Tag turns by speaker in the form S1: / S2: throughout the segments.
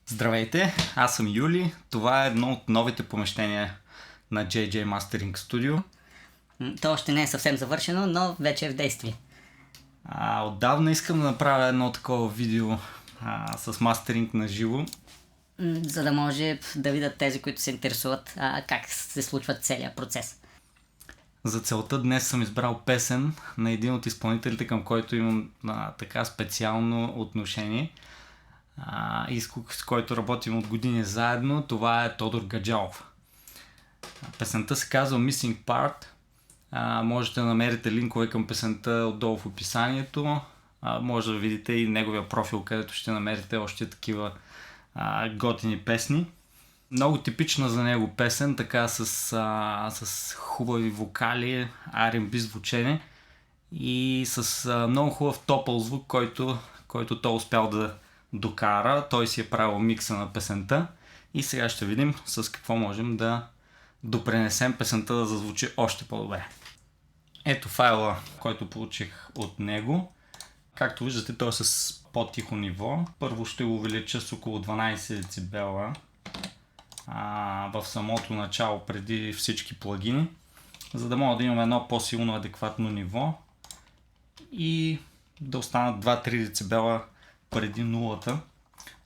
S1: Здравейте, аз съм Юли. Това е едно от новите помещения на JJ Mastering Studio.
S2: То още не е съвсем завършено, но вече е в действие.
S1: Отдавна искам да направя едно такова видео с мастеринг на живо.
S2: За да може да видят тези, които се интересуват как се случва целият процес.
S1: За целта днес съм избрал песен на един от изпълнителите, към който имам така специално отношение. И с който работим от години заедно. Това е Тодор Гаджалов. Песента се казва Missing Part. Можете да намерите линкове към песента отдолу в описанието. Може да видите и неговия профил, където ще намерите още такива готини песни. Много типична за него песен, така с хубави вокали, R&B звучене и с много хубав топъл звук, който той успял да докара. Той си е правил микса на песента и сега ще видим с какво можем да допренесем песента да зазвучи още по-добре. Ето файла, който получих от него. Както виждате, той е с по-тихо ниво. Първо ще го увелича с около 12 децибела в самото начало, преди всички плагини, за да мога да имам едно по-силно адекватно ниво и да останат 2-3 децибела преди нулата,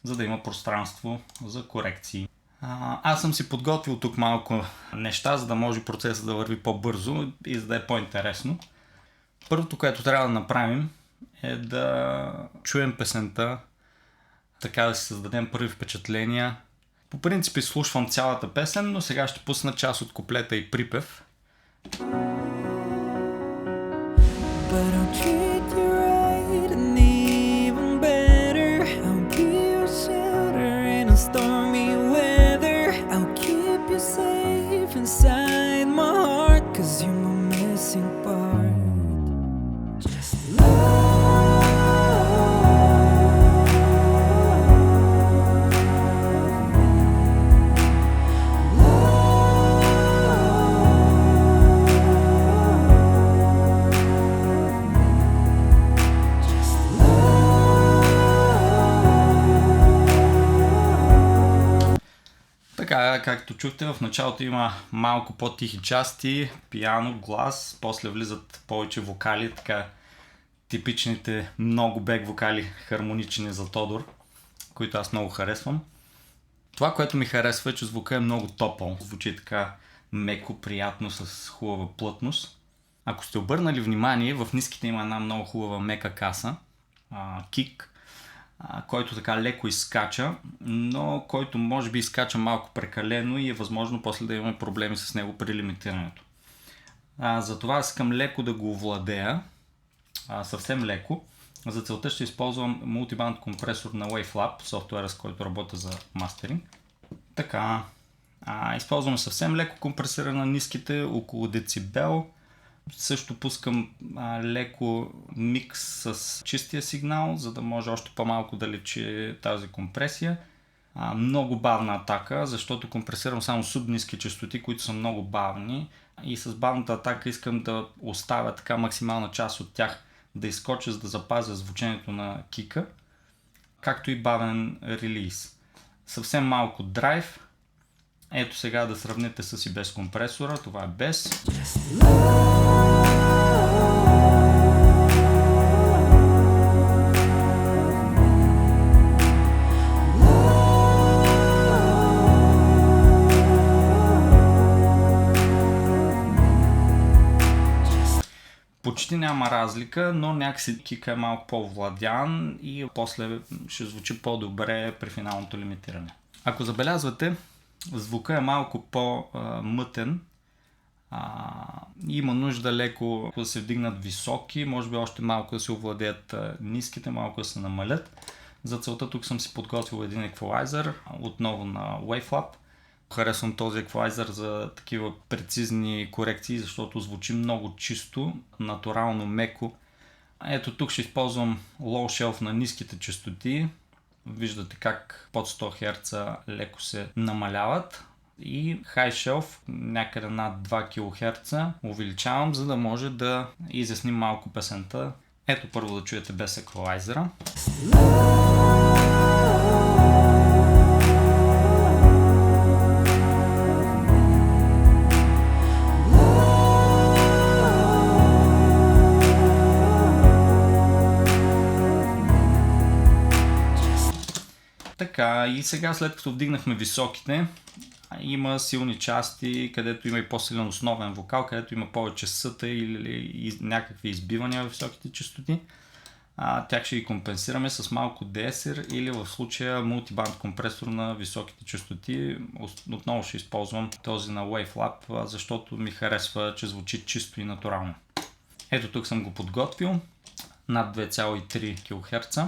S1: за да има пространство за корекции. Аз съм си подготвил тук малко неща, за да може процесът да върви по-бързо и за да е по-интересно. Първото, което трябва да направим, е да чуем песента, така да си създадем първи впечатления. По принцип изслушвам цялата песен, но сега ще пусна част от куплета и припев. Така, както чухте, в началото има малко по-тихи части, пиано, глас, после влизат повече вокали, така типичните много бек вокали, хармонични за Тодор, които аз много харесвам. Това, което ми харесва е, че звука е много топъл, звучи така меко, приятно, с хубава плътност. Ако сте обърнали внимание, в ниските има една много хубава мека каса, кик, който така леко изскача, но който може би изскача малко прекалено и е възможно после да имаме проблеми с него при лимитирането. Затова искам леко да го овладея, съвсем леко. За целта ще използвам мултибанд компресор на WaveLab, софтуера, с който работя за мастеринг. Така, използвам съвсем леко компресиране на ниските, около децибел. Също пускам леко микс с чистия сигнал, за да може още по-малко да лечи тази компресия. Много бавна атака, защото компресирам само субниски честоти, които са много бавни, и с бавната атака искам да оставя така максимална част от тях да изкоча, за да запазя звучението на кика, както и бавен релиз. Съвсем малко драйв. Ето сега да сравните с и без компресора, това е без. Почти няма разлика, но някакси кика е малко по-владян и после ще звучи по-добре при финалното лимитиране. Ако забелязвате, звука е малко по-мътен. Има нужда леко да се вдигнат високи, може би още малко да се овладеят ниските, малко да се намалят. За целта тук съм си подготвил един еквалайзър, отново на WaveLab. Харесвам този еквалайзър за такива прецизни корекции, защото звучи много чисто, натурално меко. Ето тук ще използвам low shelf на ниските честоти. Виждате как под 100 Hz леко се намаляват. И high shelf някъде над 2 kHz увеличавам, за да може да изясним малко песента. Ето първо да чуете без еквалайзера. Така, и сега след като вдигнахме високите, има силни части, където има и по-силен основен вокал, където има повече съта или някакви избивания в високите честоти. Тях ще ги компенсираме с малко DSR или в случая мултибанд компресор на високите честоти. Отново ще използвам този на WaveLab, защото ми харесва, че звучи чисто и натурално. Ето тук съм го подготвил. Над 2,3 кГц.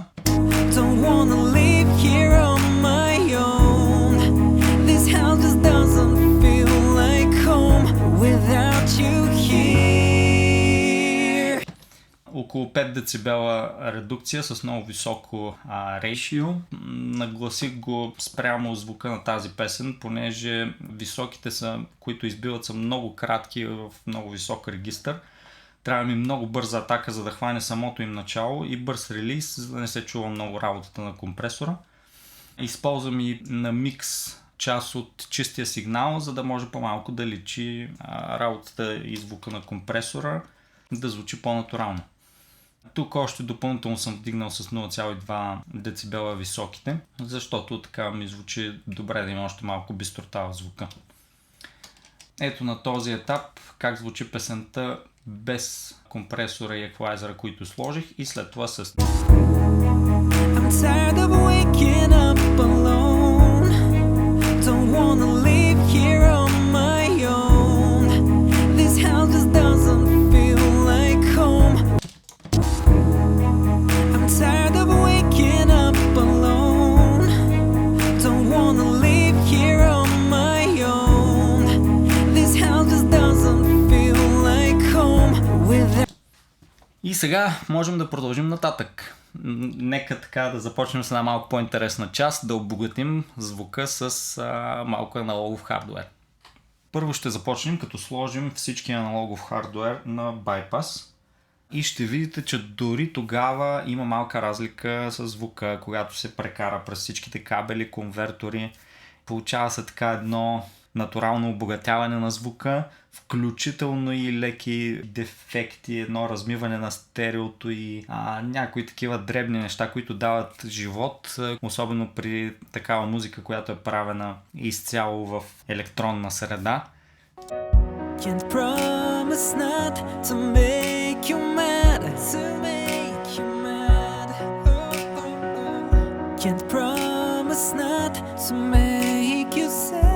S1: Около 5 децибела редукция с много високо ratio. Нагласих го спрямо звука на тази песен, понеже високите които избиват, са много кратки в много висок регистър. Трябва ми много бърза атака, за да хване самото им начало и бърз релиз, за да не се чува много работата на компресора. Използвам и на микс част от чистия сигнал, за да може по-малко да личи работата и звука на компресора, да звучи по-натурално. Тук още допълнително съм вдигнал с 0,2 децибела високите, защото така ми звучи добре да има още малко бистрота в звука. Ето на този етап как звучи песента без компресора и еквалайзера, които сложих, и след това с... И сега можем да продължим нататък. Нека така да започнем с една малко по-интересна част, да обогатим звука с малко аналогов хардуер. Първо ще започнем като сложим всички аналогов хардуер на байпас и ще видите, че дори тогава има малка разлика с звука, когато се прекара през всичките кабели, конвертори. Получава се така едно натурално обогатяване на звука, включително и леки дефекти, едно размиване на стереото и някои такива дребни неща, които дават живот, особено при такава музика, която е правена изцяло в електронна среда. Can't promise not to make you mad, to make you mad. Can't promise not to make you sad.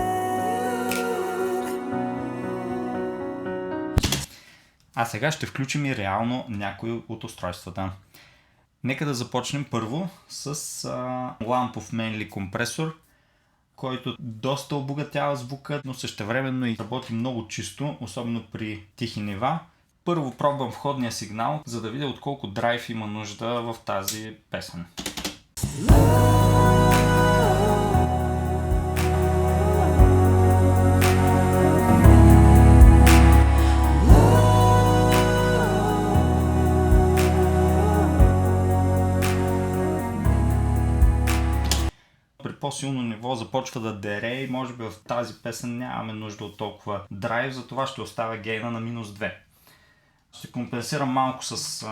S1: А сега ще включим и реално някои от устройствата. Нека да започнем първо с лампов Mainly компресор, който доста обогатява звука, но същевременно и работи много чисто, особено при тихи нива. Първо пробвам входния сигнал, за да видя от колко драйв има нужда в тази песен. По-силно ниво започва да дере и може би в тази песен нямаме нужда от толкова драйв, затова ще оставя гейна на -2. Ще компенсирам малко с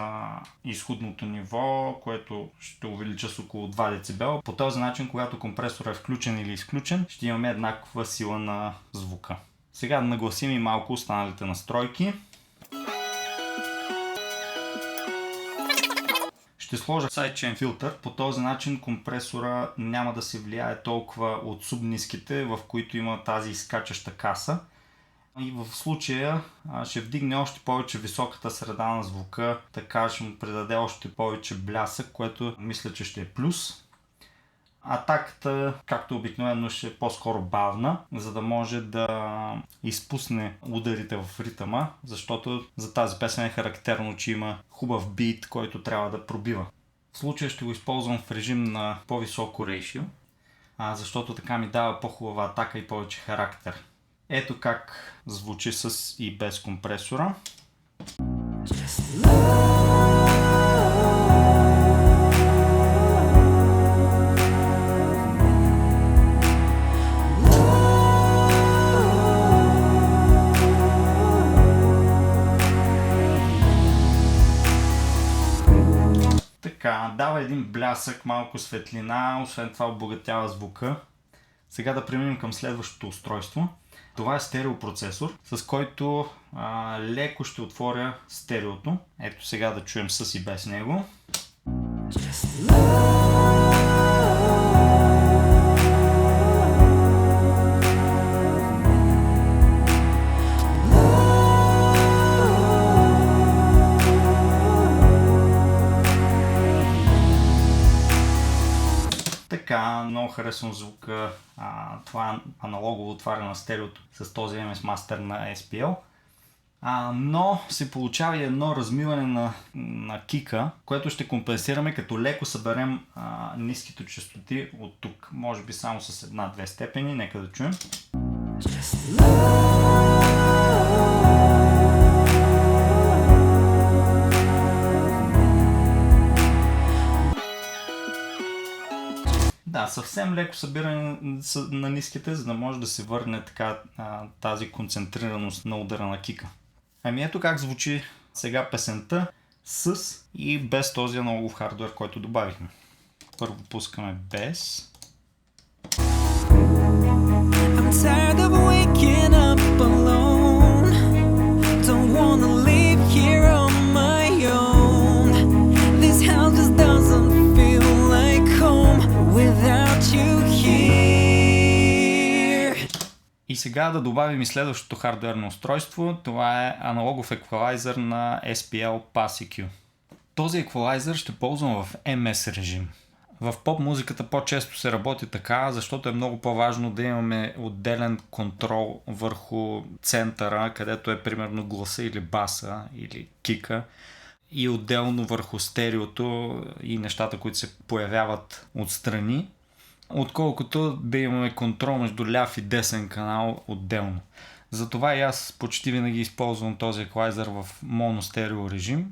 S1: изходното ниво, което ще увелича с около 2 децибела. По този начин, когато компресорът е включен или изключен, ще имаме еднаква сила на звука. Сега да нагласим и малко останалите настройки. Ще сложа sidechain филтър, по този начин компресора няма да се влияе толкова от субниските, в които има тази изкачаща каса. И в случая ще вдигне още повече високата среда на звука, така ще му придаде още повече блясък, което мисля, че ще е плюс. Атаката, както обикновено, ще е по-скоро бавна, за да може да изпусне ударите в ритъма, защото за тази песен е характерно, че има хубав бит, който трябва да пробива. В случая ще го използвам в режим на по-високо ratio, защото така ми дава по-хубава атака и повече характер. Ето как звучи с и без компресора. Така, дава един блясък, малко светлина, освен това обогатява звука. Сега да преминем към следващото устройство. Това е стереопроцесор, с който леко ще отворя стереото. Ето сега да чуем с и без него. Така, много харесвам звука, това аналогово отваряне на стереото с този MS Master на SPL. Но се получава и едно размиване на кика, което ще компенсираме като леко съберем ниските честоти от тук. Може би само с една-две степени, нека да чуем. Да, съвсем леко събиране на ниските, за да може да се върне така тази концентрираност на удара на кика. Ами ето как звучи сега песента с и без този аналогов хардуер, който добавихме. Първо пускаме без. I'm tired of waking up alone. Don't wanna live here on my own. This house just doesn't feel like home without you here. И сега да добавим и следващото хардуерно устройство. Това е аналогов еквалайзър на SPL PassEQ. Този еквалайзър ще ползвам в MS режим. В поп музиката по-често се работи така, защото е много по-важно да имаме отделен контрол върху центъра, където е примерно гласа или баса или кика, и отделно върху стереото и нещата, които се появяват отстрани, отколкото да имаме контрол между ляв и десен канал отделно. Затова и аз почти винаги използвам този еквалайзър в моностерео режим,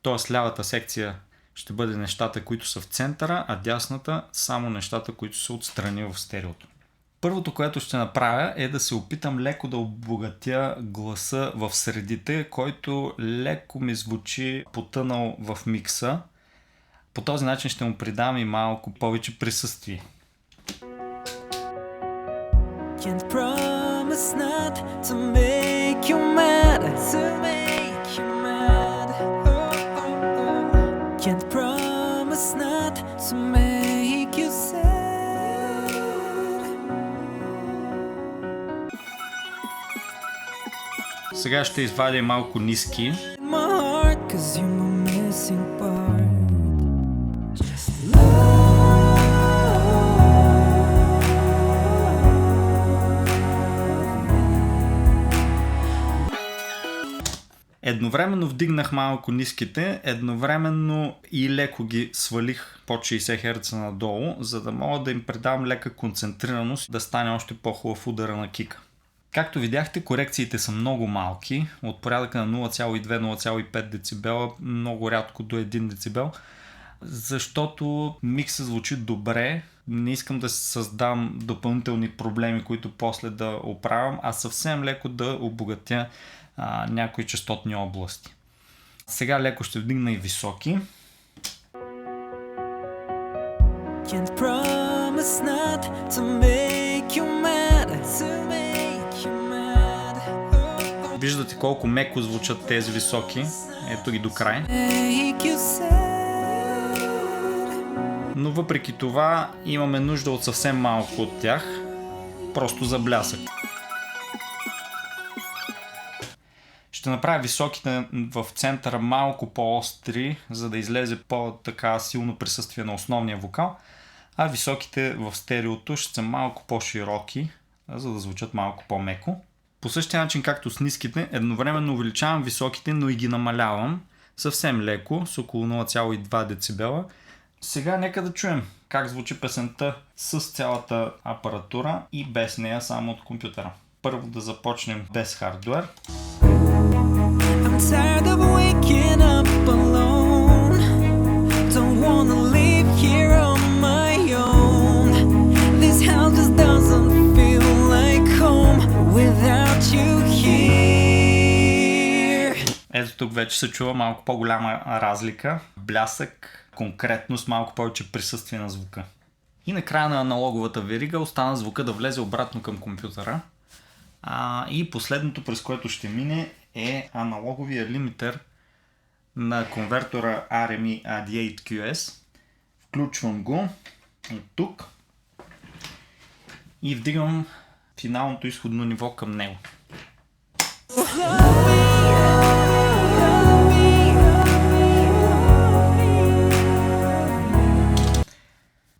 S1: т.е. лявата секция ще бъде нещата, които са в центъра, а дясната само нещата, които са отстрани в стереото. Първото, което ще направя, е да се опитам леко да обогатя гласа в средите, който леко ми звучи потънал в микса. По този начин ще му придам и малко повече присъствие. Can't promise not to make you mad, to make you mad. Can't promise not to make you sad. Сега ще извадя малко ниски. My heart, 'cause you're my missing part. Just едновременно вдигнах малко ниските, едновременно и леко ги свалих под 60 Hz надолу, за да мога да им предам лека концентрираност, да стане още по-хубав удара на кика. Както видяхте, корекциите са много малки, от порядъка на 0,2-0,5 децибела, много рядко до 1 децибел, защото микса звучи добре, не искам да създам допълнителни проблеми, които после да оправям, а съвсем леко да обогатя някои честотни области. Сега леко ще вдигна и високи. Виждате колко меко звучат тези високи. Ето ги до край. Но въпреки това имаме нужда от съвсем малко от тях. Просто за блясък. Ще направя високите в центъра малко по-остри, за да излезе по-така силно присъствие на основния вокал, а високите в стереото ще са малко по-широки, за да звучат малко по-меко. По същия начин, както с ниските, едновременно увеличавам високите, но и ги намалявам съвсем леко, с около 0,2 децибела. Сега нека да чуем как звучи песента с цялата апаратура и без нея, само от компютъра. Първо да започнем без хардуер. I'm tired of waking up alone. Don't wanna live here on my own. This house just doesn't feel like home without you here. Ето тук вече се чува малко по-голяма разлика. Блясък, конкретност, малко повече присъствие на звука. И накрая на аналоговата верига остана звука да влезе обратно към компютъра. И последното, през което ще мине, е аналоговия лимитер на конвертора RME AD8QS. Включвам го от тук и вдигам финалното изходно ниво към него.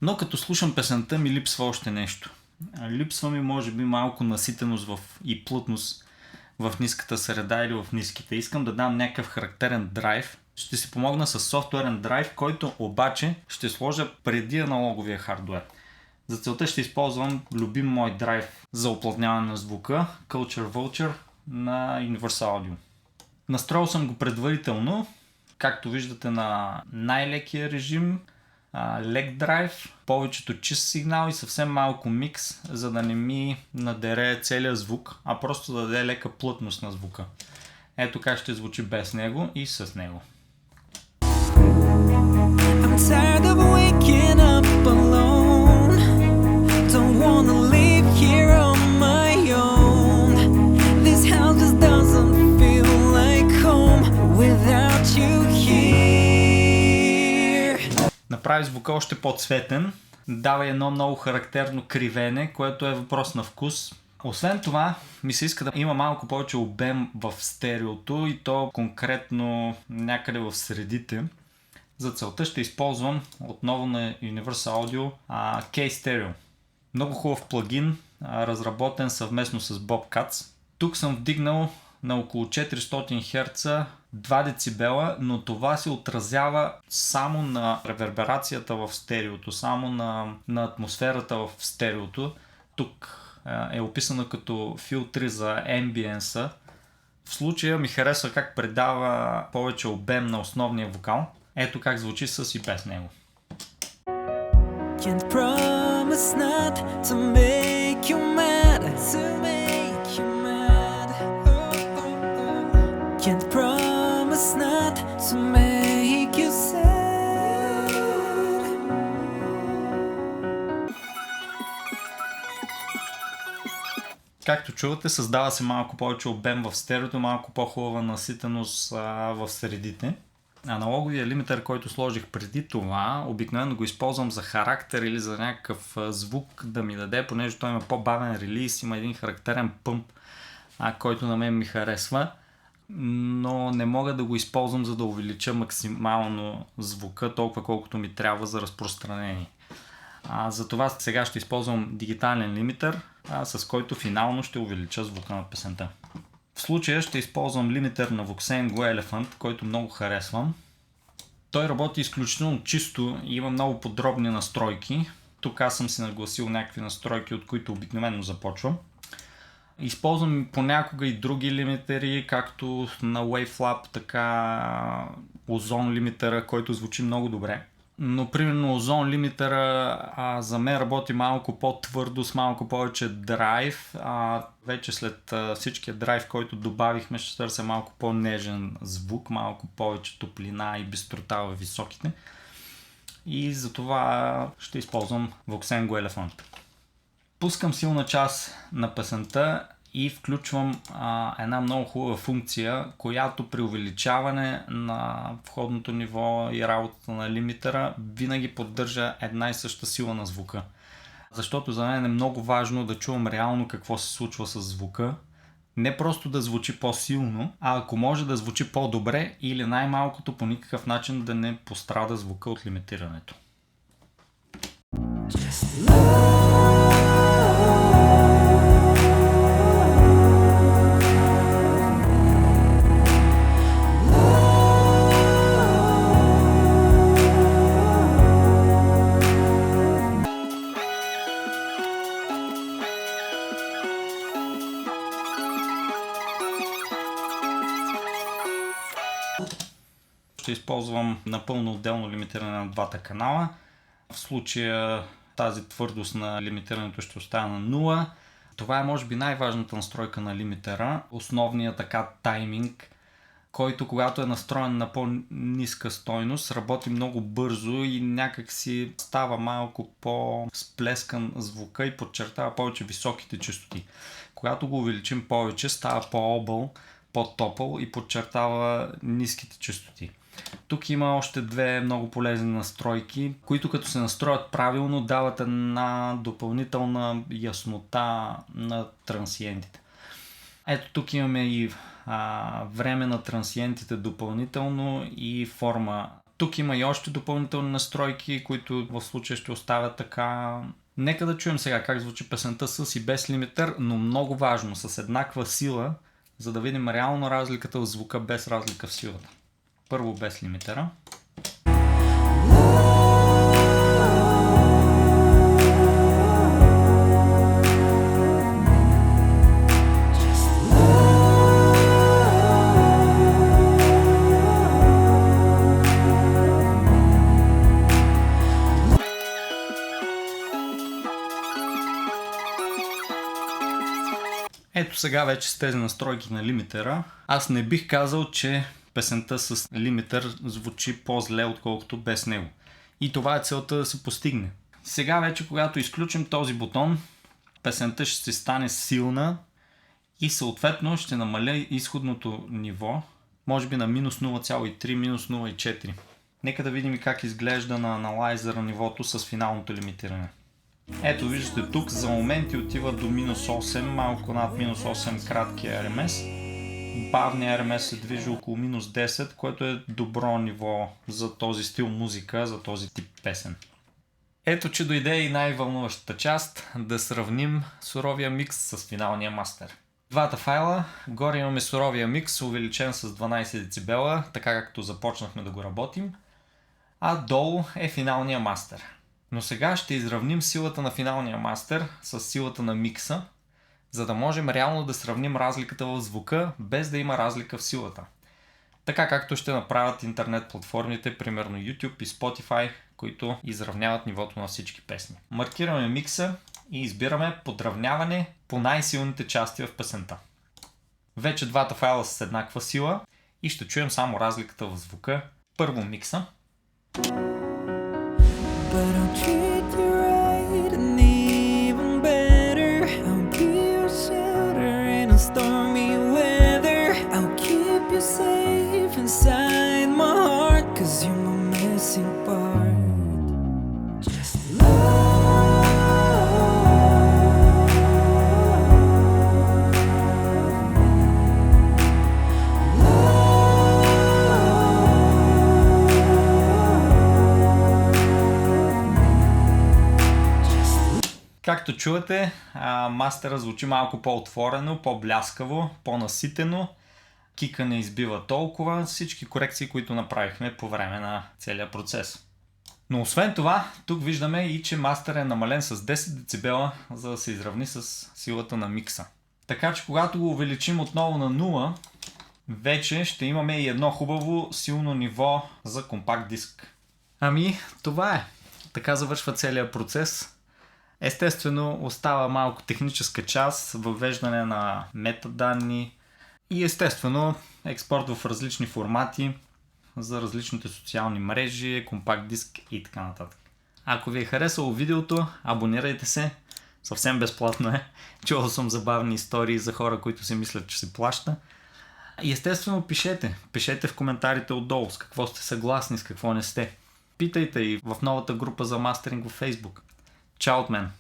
S1: Но като слушам песента ми липсва още нещо. Липсва ми може би малко наситеност и плътност в ниската среда или в ниските. Искам да дам някакъв характерен драйв. Ще си помогна с софтуерен драйв, който обаче ще сложа преди аналоговия хардуер. За целта ще използвам любим мой драйв за уплътняване на звука, Culture Vulture на Universal Audio. Настроил съм го предварително, както виждате на най-лекия режим, лек драйв, повечето чист сигнал и съвсем малко микс, за да не ми надере целият звук, а просто да даде лека плътност на звука. Ето как ще звучи без него и с него. I'm tired of waking up alone. Don't wanna live here on my own. This house just doesn't feel like home without you here. Направи звука още по-цветен, дава едно много характерно кривене, което е въпрос на вкус. Освен това, ми се иска да има малко повече обем в стереото и то конкретно някъде в средите. За целта ще използвам отново на Universal Audio K-Stereo. Много хубав плагин, разработен съвместно с Bobcats. Тук съм вдигнал на около 400 Hz 2 децибела, но това се отразява само на реверберацията в стереото, само на атмосферата в стереото. Тук е описано като филтри за амбиенса. В случая ми харесва как предава повече обем на основния вокал. Ето как звучи с и без него. Can't promise not to make you mad, to make you mad. Can't promise not to make you sad. Както чувате, създава се малко повече обем в стереото, малко по-хубава наситеност в средите. Аналоговия лимитър, който сложих преди това, обикновено го използвам за характер или за някакъв звук да ми даде, понеже той има по-бавен релиз, има един характерен пъмп, който на мен ми харесва, но не мога да го използвам за да увелича максимално звука, толкова колкото ми трябва за разпространение. Затова сега ще използвам дигитален лимитър, с който финално ще увелича звука на песента. В случая ще използвам лимитър на Voxengo Elephant, който много харесвам. Той работи изключително чисто и има много подробни настройки. Тук аз съм си нагласил някакви настройки, от които обикновено започвам. Използвам понякога и други лимитери, както на Wavelab, така Ozone лимитъра, който звучи много добре. Но примерно Ozone лимитъра за мен работи малко по-твърдо, с малко повече драйв. Вече след всичкия драйв, който добавихме, ще търся малко по-нежен звук, малко повече топлина и бистрота във високите. И затова ще използвам Voxengo Elephant. Пускам силна част на песента и включвам една много хубава функция, която при увеличаване на входното ниво и работата на лимитъра винаги поддържа една и съща сила на звука. Защото за мен е много важно да чувам реално какво се случва с звука. Не просто да звучи по-силно, а ако може да звучи по-добре или най-малкото по никакъв начин да не пострада звука от лимитирането. Ще използвам напълно отделно лимитиране на двата канала. В случая тази твърдост на лимитирането ще остане на 0. Това е може би най-важната настройка на лимитера. Основният така тайминг, който когато е настроен на по-ниска стойност, работи много бързо и някак си става малко по-сплескан звука и подчертава повече високите честоти. Когато го увеличим повече, става по-объл, по-топъл и подчертава ниските честоти. Тук има още две много полезни настройки, които като се настроят правилно, дават една допълнителна яснота на трансиентите. Ето тук имаме и време на трансиентите допълнително и форма. Тук има и още допълнителни настройки, които в случая ще оставят така. Нека да чуем сега как звучи песента с и без лимитър, но много важно, с еднаква сила, за да видим реално разликата в звука без разлика в силата. Първо без лимитъра. Ето сега вече с тези настройки на лимитера, аз не бих казал, че песента с лимитър звучи по-зле, отколкото без него. И това е целта да се постигне. Сега вече, когато изключим този бутон, песента ще се стане силна и съответно ще намаля изходното ниво, може би на минус 0,3, минус 0,4. Нека да видим как изглежда на аналайзера нивото с финалното лимитиране. Ето виждате тук, за моменти отива до минус 8, малко над минус 8 краткия RMS. Бавният RMS се движи около минус 10, което е добро ниво за този стил музика, за този тип песен. Ето че дойде и най-вълнуващата част, да сравним суровия микс с финалния мастер. Двата файла, горе имаме суровия микс, увеличен с 12 децибела, така както започнахме да го работим, а долу е финалния мастер. Но сега ще изравним силата на финалния мастер с силата на микса, за да можем реално да сравним разликата в звука, без да има разлика в силата. Така както ще направят интернет платформите, примерно YouTube и Spotify, които изравняват нивото на всички песни. Маркираме микса и избираме подравняване по най-силните части в песента. Вече двата файла са с еднаква сила и ще чуем само разликата в звука. Първо микса. But I'll treat you right and even better. I'll be your shelter in a stormy weather. I'll keep you safe inside my heart, 'cause you're my missing part. Just Както чувате, мастера звучи малко по-отворено, по-бляскаво, по-наситено. Кика не избива толкова, всички корекции, които направихме по време на целия процес. Но освен това, тук виждаме и че мастер е намален с 10 децибела, за да се изравни с силата на микса. Така че когато го увеличим отново на 0, вече ще имаме и едно хубаво силно ниво за компакт диск. Ами, това е. Така завършва целият процес. Естествено, остава малко техническа част, въвеждане на метаданни и естествено експорт в различни формати за различните социални мрежи, компакт диск и така нататък. Ако ви е харесало видеото, абонирайте се, съвсем безплатно е. Чувал съм забавни истории за хора, които си мислят, че се плаща. И естествено пишете в коментарите отдолу с какво сте съгласни, с какво не сте. Питайте и в новата група за мастеринг в Facebook. Чао от мен!